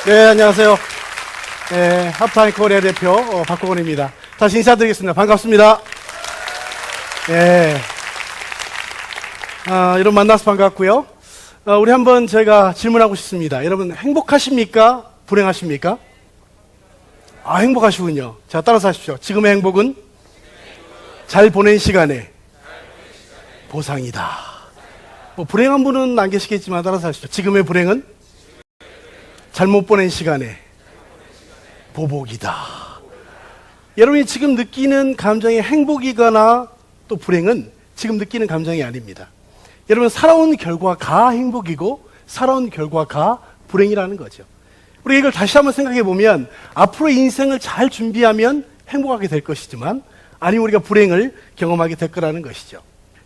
네, 안녕하세요. 네, 하프타임 코리아 대표 박호건입니다. 다시 인사드리겠습니다. 반갑습니다. 네, 여러분 만나서 반갑고요. 우리 한번 제가 질문하고 싶습니다. 여러분 행복하십니까? 불행하십니까? 행복하시군요. 자, 따라서 하십시오. 지금의 행복은 잘 보낸 시간에 보상이다. 불행한 분은 안 계시겠지만 따라서 하십시오. 지금의 불행은 잘못 보낸 시간에 보복이다. 여러분이 지금 느끼는 감정이 행복이거나 또 불행은 지금 느끼는 감정이 아닙니다. 여러분 살아온 결과가 행복이고 살아온 결과가 불행이라는 거죠. 우리가 이걸 다시 한번 생각해 보면 앞으로 인생을 잘 준비하면 행복하게 될 것이지만 아니면 우리가 불행을 경험하게 될 거라는 것이죠.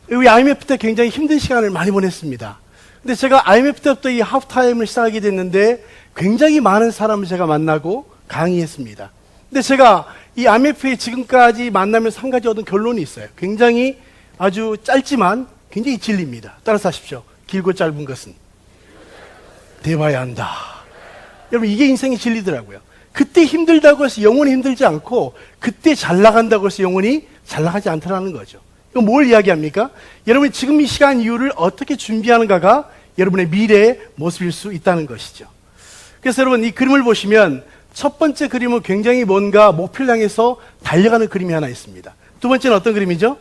우리 IMF 때 굉장히 힘든 시간을 많이 보냈습니다. 근데 제가 IMF 때부터 이 하프타임을 시작하게 됐는데 굉장히 많은 사람을 제가 만나고 강의했습니다. 근데 제가 이 IMF에 지금까지 만나면서 한 가지 얻은 결론이 있어요. 굉장히 아주 짧지만 굉장히 진리입니다. 따라서 하십시오. 길고 짧은 것은 대봐야 한다. 여러분 이게 인생의 진리더라고요. 그때 힘들다고 해서 영원히 힘들지 않고 그때 잘 나간다고 해서 영원히 잘 나가지 않다라는 거죠. 이건 뭘 이야기합니까? 여러분이 지금 이 시간 이후를 어떻게 준비하는가가 여러분의 미래의 모습일 수 있다는 것이죠. 그래서 여러분 이 그림을 보시면 첫 번째 그림은 굉장히 뭔가 목표를 향해서 달려가는 그림이 하나 있습니다. 두 번째는 어떤 그림이죠?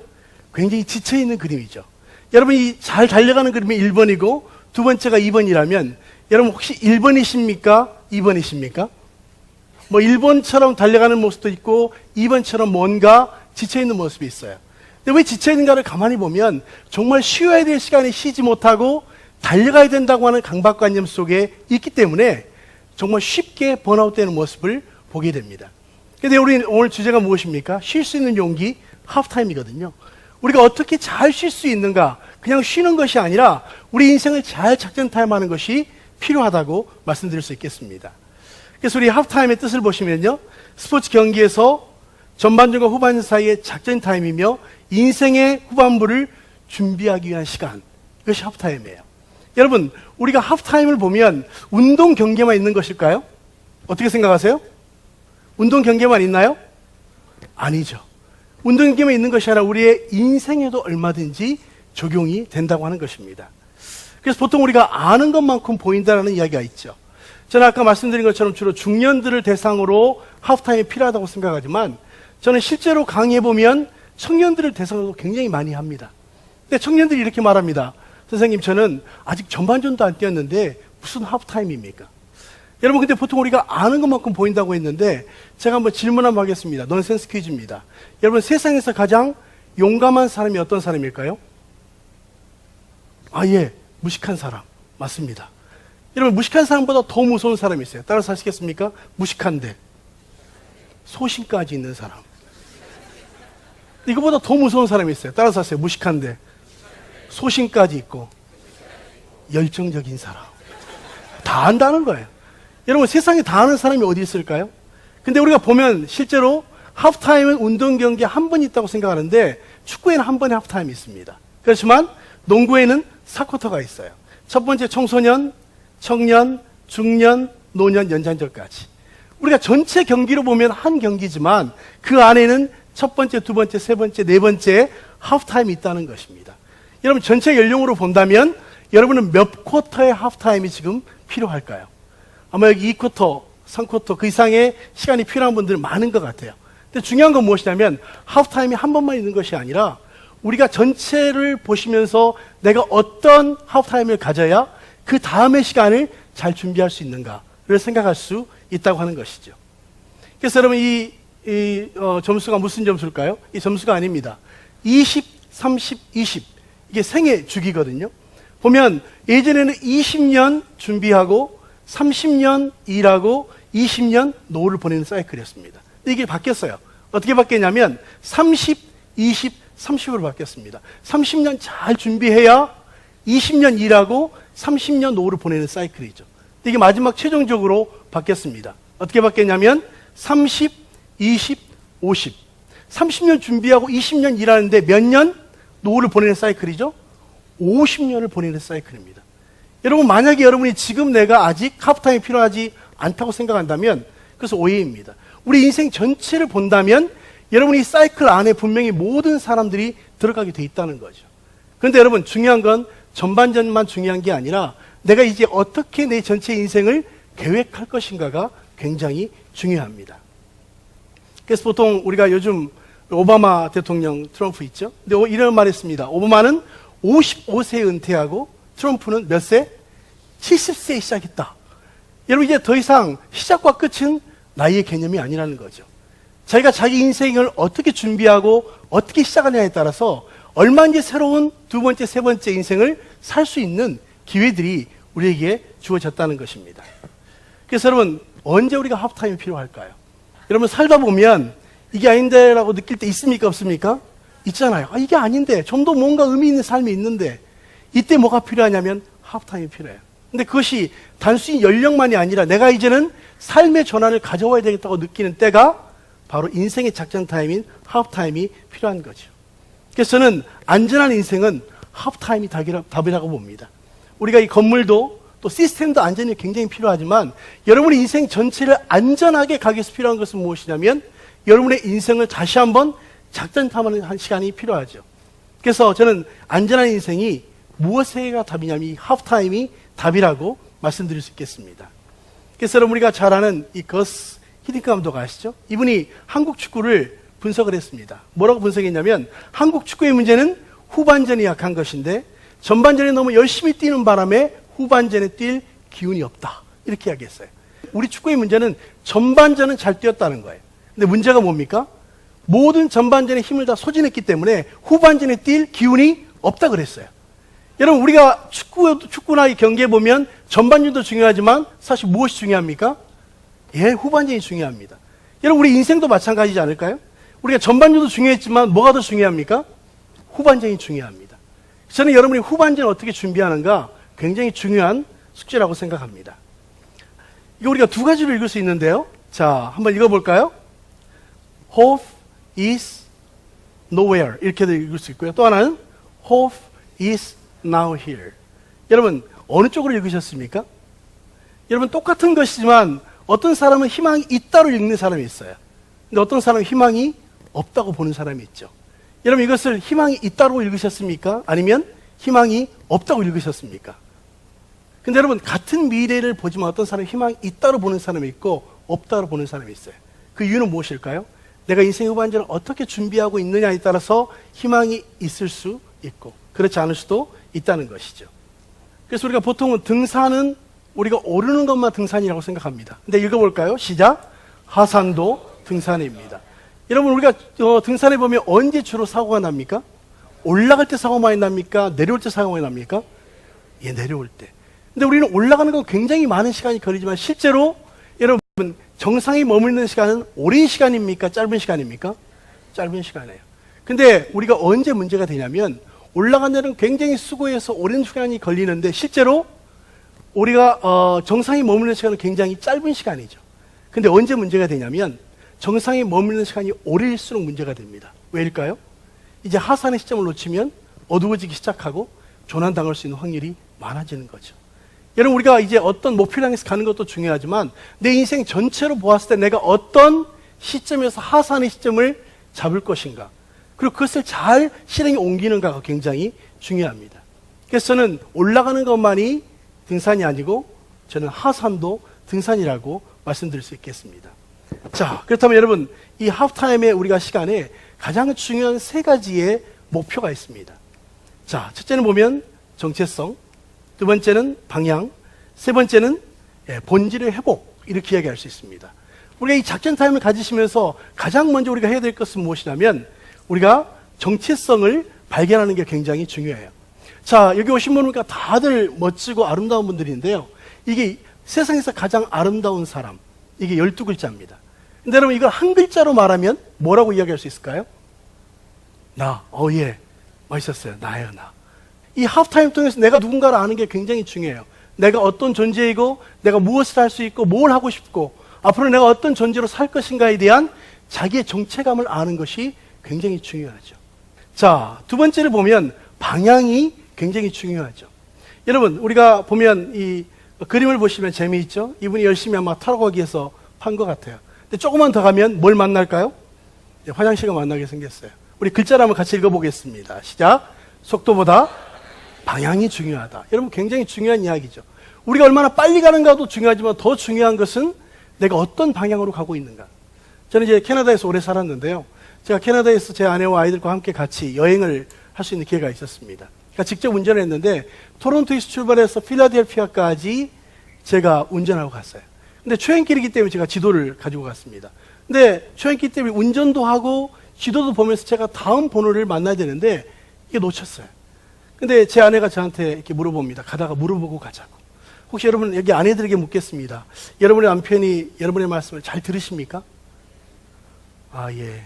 굉장히 지쳐있는 그림이죠. 여러분이 잘 달려가는 그림이 1번이고 두 번째가 2번이라면 여러분 혹시 1번이십니까? 2번이십니까? 1번처럼 달려가는 모습도 있고 2번처럼 뭔가 지쳐있는 모습이 있어요. 근데 왜 지쳐있는가를 가만히 보면 정말 쉬어야 될 시간에 쉬지 못하고 달려가야 된다고 하는 강박관념 속에 있기 때문에 정말 쉽게 번아웃되는 모습을 보게 됩니다. 근데 우리 오늘 주제가 무엇입니까? 쉴 수 있는 용기, 하프타임이거든요. 우리가 어떻게 잘 쉴 수 있는가? 그냥 쉬는 것이 아니라 우리 인생을 잘 작전 타임하는 것이 필요하다고 말씀드릴 수 있겠습니다. 그래서 우리 하프타임의 뜻을 보시면요. 스포츠 경기에서 전반전과 후반전 사이의 작전 타임이며 인생의 후반부를 준비하기 위한 시간. 이것이 하프타임이에요. 여러분, 우리가 하프타임을 보면 운동 경기만 있는 것일까요? 어떻게 생각하세요? 운동 경기만 있나요? 아니죠. 운동 경기만 있는 것이 아니라 우리의 인생에도 얼마든지 적용이 된다고 하는 것입니다. 그래서 보통 우리가 아는 것만큼 보인다는 이야기가 있죠. 저는 아까 말씀드린 것처럼 주로 중년들을 대상으로 하프타임이 필요하다고 생각하지만 저는 실제로 강의해보면 청년들을 대상으로 굉장히 많이 합니다. 근데 청년들이 이렇게 말합니다. 선생님, 저는 아직 전반전도 안 뛰었는데 무슨 하프타임입니까? 여러분, 근데 보통 우리가 아는 것만큼 보인다고 했는데 제가 한번 질문 한번 하겠습니다. 넌센스 퀴즈입니다. 여러분, 세상에서 가장 용감한 사람이 어떤 사람일까요? 예, 무식한 사람. 맞습니다. 여러분, 무식한 사람보다 더 무서운 사람이 있어요. 따라서 하시겠습니까? 무식한데 소신까지 있는 사람. 이거보다 더 무서운 사람이 있어요. 따라서 하세요. 무식한데 소신까지 있고 열정적인 사람. 다 안다는 거예요. 여러분, 세상에 다 아는 사람이 어디 있을까요? 근데 우리가 보면 실제로 하프타임은 운동 경기에 한 번 있다고 생각하는데 축구에는 한 번의 하프타임이 있습니다. 그렇지만 농구에는 4쿼터가 있어요. 첫 번째 청소년, 청년, 중년, 노년, 연장전까지. 우리가 전체 경기로 보면 한 경기지만 그 안에는 첫 번째, 두 번째, 세 번째, 네 번째 하프타임이 있다는 것입니다. 여러분, 전체 연령으로 본다면 여러분은 몇 쿼터의 하프타임이 지금 필요할까요? 아마 여기 2쿼터, 3쿼터 그 이상의 시간이 필요한 분들은 많은 것 같아요. 근데 중요한 건 무엇이냐면 하프타임이 한 번만 있는 것이 아니라 우리가 전체를 보시면서 내가 어떤 하프타임을 가져야 그 다음의 시간을 잘 준비할 수 있는가를 생각할 수 있다고 하는 것이죠. 그래서 여러분 이 점수가 무슨 점수일까요? 이 점수가 아닙니다. 20, 30, 20 이게 생애 주기거든요. 보면 예전에는 20년 준비하고 30년 일하고 20년 노후를 보내는 사이클이었습니다. 근데 이게 바뀌었어요. 어떻게 바뀌었냐면 30, 20, 30으로 바뀌었습니다. 30년 잘 준비해야 20년 일하고 30년 노후를 보내는 사이클이죠. 근데 이게 마지막 최종적으로 바뀌었습니다. 어떻게 바뀌었냐면 30, 20, 50. 30년 준비하고 20년 일하는데 몇 년 노후를 보내는 사이클이죠? 50년을 보내는 사이클입니다. 여러분, 만약에 여러분이 지금 내가 아직 하프타임이 필요하지 않다고 생각한다면 그것은 오해입니다. 우리 인생 전체를 본다면 여러분이 이 사이클 안에 분명히 모든 사람들이 들어가게 돼 있다는 거죠. 그런데 여러분 중요한 건 전반전만 중요한 게 아니라 내가 이제 어떻게 내 전체 인생을 계획할 것인가가 굉장히 중요합니다. 그래서 보통 우리가 요즘 오바마 대통령 트럼프 있죠? 근데 이런 말 했습니다. 오바마는 55세에 은퇴하고 트럼프는 몇 세? 70세에 시작했다. 여러분 이제 더 이상 시작과 끝은 나이의 개념이 아니라는 거죠. 자기가 자기 인생을 어떻게 준비하고 어떻게 시작하냐에 따라서 얼마든지 새로운 두 번째, 세 번째 인생을 살 수 있는 기회들이 우리에게 주어졌다는 것입니다. 그래서 여러분 언제 우리가 하프타임이 필요할까요? 여러분 살다 보면 이게 아닌데 라고 느낄 때 있습니까 없습니까? 있잖아요. 이게 아닌데 좀 더 뭔가 의미 있는 삶이 있는데 이때 뭐가 필요하냐면 하프타임이 필요해요. 근데 그것이 단순히 연령만이 아니라 내가 이제는 삶의 전환을 가져와야 되겠다고 느끼는 때가 바로 인생의 작전 타임인 하프타임이 필요한 거죠. 그래서 저는 안전한 인생은 하프타임이 답이라고 봅니다. 우리가 이 건물도 또 시스템도 안전이 굉장히 필요하지만 여러분의 인생 전체를 안전하게 가기 위해서 필요한 것은 무엇이냐면 여러분의 인생을 다시 한번 작전 탐하는 시간이 필요하죠. 그래서 저는 안전한 인생이 무엇에가 답이냐면 이 하프타임이 답이라고 말씀드릴 수 있겠습니다. 그래서 여러분 우리가 잘 아는 이 거스 히딩크 감독 아시죠? 이분이 한국 축구를 분석을 했습니다. 뭐라고 분석했냐면 한국 축구의 문제는 후반전이 약한 것인데 전반전에 너무 열심히 뛰는 바람에 후반전에 뛸 기운이 없다. 이렇게 이야기했어요. 우리 축구의 문제는 전반전은 잘 뛰었다는 거예요. 근데 문제가 뭡니까? 모든 전반전에 힘을 다 소진했기 때문에 후반전에 뛸 기운이 없다 그랬어요. 여러분 우리가 축구나 이 경기에 보면 전반전도 중요하지만 사실 무엇이 중요합니까? 후반전이 중요합니다. 여러분 우리 인생도 마찬가지지 않을까요? 우리가 전반전도 중요했지만 뭐가 더 중요합니까? 후반전이 중요합니다. 저는 여러분이 후반전을 어떻게 준비하는가 굉장히 중요한 숙제라고 생각합니다. 이거 우리가 두 가지로 읽을 수 있는데요. 자, 한번 읽어볼까요? Hope is nowhere 이렇게도 읽을 수 있고요. 또 하나는 Hope is now here. 여러분 어느 쪽으로 읽으셨습니까? 여러분 똑같은 것이지만 어떤 사람은 희망이 있다로 읽는 사람이 있어요. 근데 어떤 사람은 희망이 없다고 보는 사람이 있죠. 여러분 이것을 희망이 있다로 읽으셨습니까? 아니면 희망이 없다고 읽으셨습니까? 근데 여러분 같은 미래를 보지만 어떤 사람은 희망이 있다로 보는 사람이 있고 없다로 보는 사람이 있어요. 그 이유는 무엇일까요? 내가 인생 후반전을 어떻게 준비하고 있느냐에 따라서 희망이 있을 수 있고 그렇지 않을 수도 있다는 것이죠. 그래서 우리가 보통은 등산은 우리가 오르는 것만 등산이라고 생각합니다. 근데 읽어볼까요? 시작. 하산도 등산입니다. 여러분 우리가 등산해 보면 언제 주로 사고가 납니까? 올라갈 때 사고 많이 납니까? 내려올 때 사고 많이 납니까? 내려올 때. 근데 우리는 올라가는 건 굉장히 많은 시간이 걸리지만 실제로 여러분 정상에 머무르는 시간은 오랜 시간입니까? 짧은 시간입니까? 짧은 시간이에요. 근데 우리가 언제 문제가 되냐면 올라가는 데는 굉장히 수고해서 오랜 시간이 걸리는데 실제로 우리가 정상에 머무르는 시간은 굉장히 짧은 시간이죠. 근데 언제 문제가 되냐면 정상에 머무르는 시간이 오래일수록 문제가 됩니다. 왜일까요? 이제 하산의 시점을 놓치면 어두워지기 시작하고 조난당할 수 있는 확률이 많아지는 거죠. 여러분 우리가 이제 어떤 목표를 향해서 가는 것도 중요하지만 내 인생 전체로 보았을 때 내가 어떤 시점에서 하산의 시점을 잡을 것인가 그리고 그것을 잘 실행에 옮기는가가 굉장히 중요합니다. 그래서 저는 올라가는 것만이 등산이 아니고 저는 하산도 등산이라고 말씀드릴 수 있겠습니다. 자, 그렇다면 여러분 이 하프타임의 우리가 시간에 가장 중요한 세 가지의 목표가 있습니다. 자, 첫째는 보면 정체성, 두 번째는 방향, 세 번째는 본질의 회복 이렇게 이야기할 수 있습니다. 우리가 이 작전 타임을 가지시면서 가장 먼저 우리가 해야 될 것은 무엇이냐면 우리가 정체성을 발견하는 게 굉장히 중요해요. 자, 여기 오신 분은 다들 멋지고 아름다운 분들인데요. 이게 세상에서 가장 아름다운 사람, 이게 12글자입니다. 근데 여러분 이걸 한 글자로 말하면 뭐라고 이야기할 수 있을까요? 나, 멋있었어요. 나예요, 나. 이 하프타임 통해서 내가 누군가를 아는 게 굉장히 중요해요. 내가 어떤 존재이고 내가 무엇을 할 수 있고 뭘 하고 싶고 앞으로 내가 어떤 존재로 살 것인가에 대한 자기의 정체감을 아는 것이 굉장히 중요하죠. 자, 두 번째를 보면 방향이 굉장히 중요하죠. 여러분 우리가 보면 이 그림을 보시면 재미있죠? 이분이 열심히 아마 타러 가기 위해서 판 것 같아요. 근데 조금만 더 가면 뭘 만날까요? 화장실과 만나게 생겼어요. 우리 글자를 한번 같이 읽어보겠습니다. 시작. 속도보다 방향이 중요하다. 여러분 굉장히 중요한 이야기죠. 우리가 얼마나 빨리 가는가도 중요하지만 더 중요한 것은 내가 어떤 방향으로 가고 있는가. 저는 이제 캐나다에서 오래 살았는데요. 제가 캐나다에서 제 아내와 아이들과 함께 같이 여행을 할 수 있는 기회가 있었습니다. 그러니까 직접 운전을 했는데 토론토에서 출발해서 필라델피아까지 제가 운전하고 갔어요. 근데 초행길이기 때문에 제가 지도를 가지고 갔습니다. 근데 초행길 때문에 운전도 하고 지도도 보면서 제가 다음 번호를 만나야 되는데 이게 놓쳤어요. 근데 제 아내가 저한테 이렇게 물어봅니다. 가다가 물어보고 가자고. 혹시 여러분 여기 아내들에게 묻겠습니다. 여러분의 남편이 여러분의 말씀을 잘 들으십니까? 아, 예.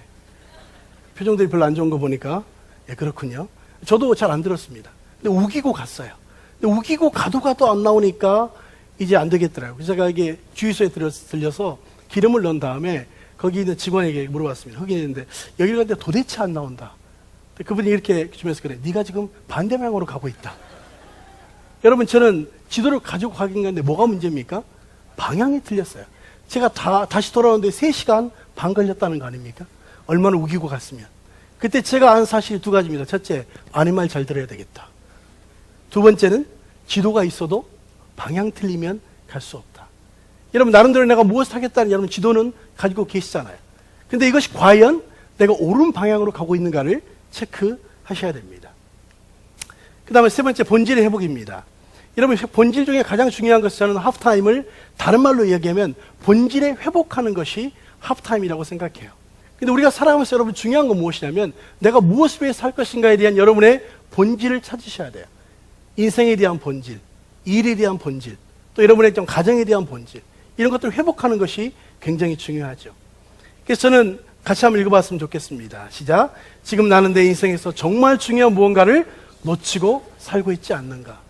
표정들이 별로 안 좋은 거 보니까 예, 그렇군요. 저도 잘 안 들었습니다. 근데 우기고 갔어요. 근데 우기고 가도 안 나오니까 이제 안 되겠더라고요. 그래서 제가 이게 주유소에 들려서 기름을 넣은 다음에 거기 있는 직원에게 물어봤습니다. 흑인인데 여기를 갔는데 도대체 안 나온다. 그분이 이렇게 주면서 그래. 네가 지금 반대 방향으로 가고 있다. 여러분 저는 지도를 가지고 가긴 갔는데 뭐가 문제입니까? 방향이 틀렸어요. 제가 다시 돌아오는데 3시간 반 걸렸다는 거 아닙니까? 얼마나 우기고 갔으면. 그때 제가 안 사실이 2가지입니다. 첫째, 아내 말 잘 들어야 되겠다. 두 번째는 지도가 있어도 방향 틀리면 갈 수 없다. 여러분 나름대로 내가 무엇을 하겠다는 여러분 지도는 가지고 계시잖아요. 근데 이것이 과연 내가 옳은 방향으로 가고 있는가를 체크하셔야 됩니다. 그 다음에 세 번째, 본질의 회복입니다. 여러분 본질 중에 가장 중요한 것은 저는 하프타임을 다른 말로 이야기하면 본질에 회복하는 것이 하프타임이라고 생각해요. 근데 우리가 살아가면서 여러분 중요한 건 무엇이냐면 내가 무엇을 위해 살 것인가에 대한 여러분의 본질을 찾으셔야 돼요. 인생에 대한 본질, 일에 대한 본질, 또 여러분의 좀 가정에 대한 본질, 이런 것들을 회복하는 것이 굉장히 중요하죠. 그래서 저는 같이 한번 읽어봤으면 좋겠습니다. 시작. 지금 나는 내 인생에서 정말 중요한 무언가를 놓치고 살고 있지 않는가.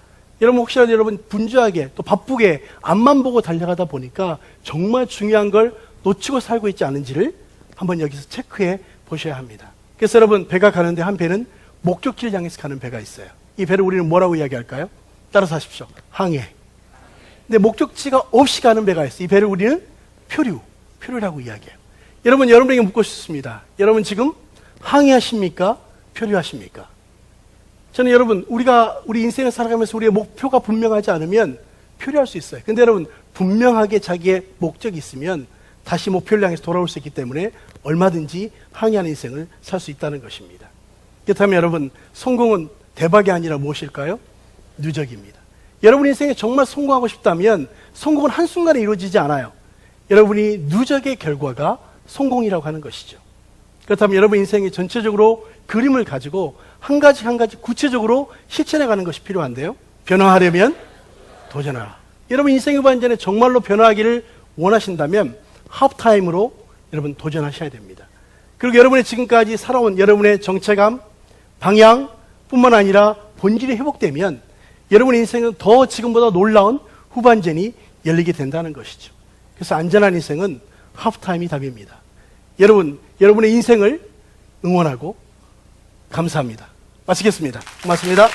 여러분 혹시라도 여러분 분주하게 또 바쁘게 앞만 보고 달려가다 보니까 정말 중요한 걸 놓치고 살고 있지 않은지를 한번 여기서 체크해 보셔야 합니다. 그래서 여러분 배가 가는데 한 배는 목적지를 향해서 가는 배가 있어요. 이 배를 우리는 뭐라고 이야기할까요? 따라서 하십시오. 항해. 근데 목적지가 없이 가는 배가 있어요. 이 배를 우리는 표류라고 이야기해요. 여러분 여러분에게 묻고 싶습니다. 여러분 지금 항해하십니까? 표류하십니까? 저는 여러분 우리 인생을 살아가면서 우리의 목표가 분명하지 않으면 표류할 수 있어요. 근데 여러분 분명하게 자기의 목적이 있으면 다시 목표를 향해서 돌아올 수 있기 때문에 얼마든지 항해하는 인생을 살 수 있다는 것입니다. 그렇다면 여러분 성공은 대박이 아니라 무엇일까요? 누적입니다. 여러분 인생에 정말 성공하고 싶다면 성공은 한순간에 이루어지지 않아요. 여러분이 누적의 결과가 성공이라고 하는 것이죠. 그렇다면 여러분 인생의 전체적으로 그림을 가지고 한 가지 구체적으로 실천해가는 것이 필요한데요. 변화하려면 도전하라. 여러분 인생 후반전에 정말로 변화하기를 원하신다면 하프타임으로 여러분 도전하셔야 됩니다. 그리고 여러분의 지금까지 살아온 여러분의 정체감, 방향 뿐만 아니라 본질이 회복되면 여러분의 인생은 더 지금보다 놀라운 후반전이 열리게 된다는 것이죠. 그래서 안전한 인생은 하프타임이 답입니다. 여러분의 인생을 응원하고 감사합니다. 마치겠습니다. 고맙습니다.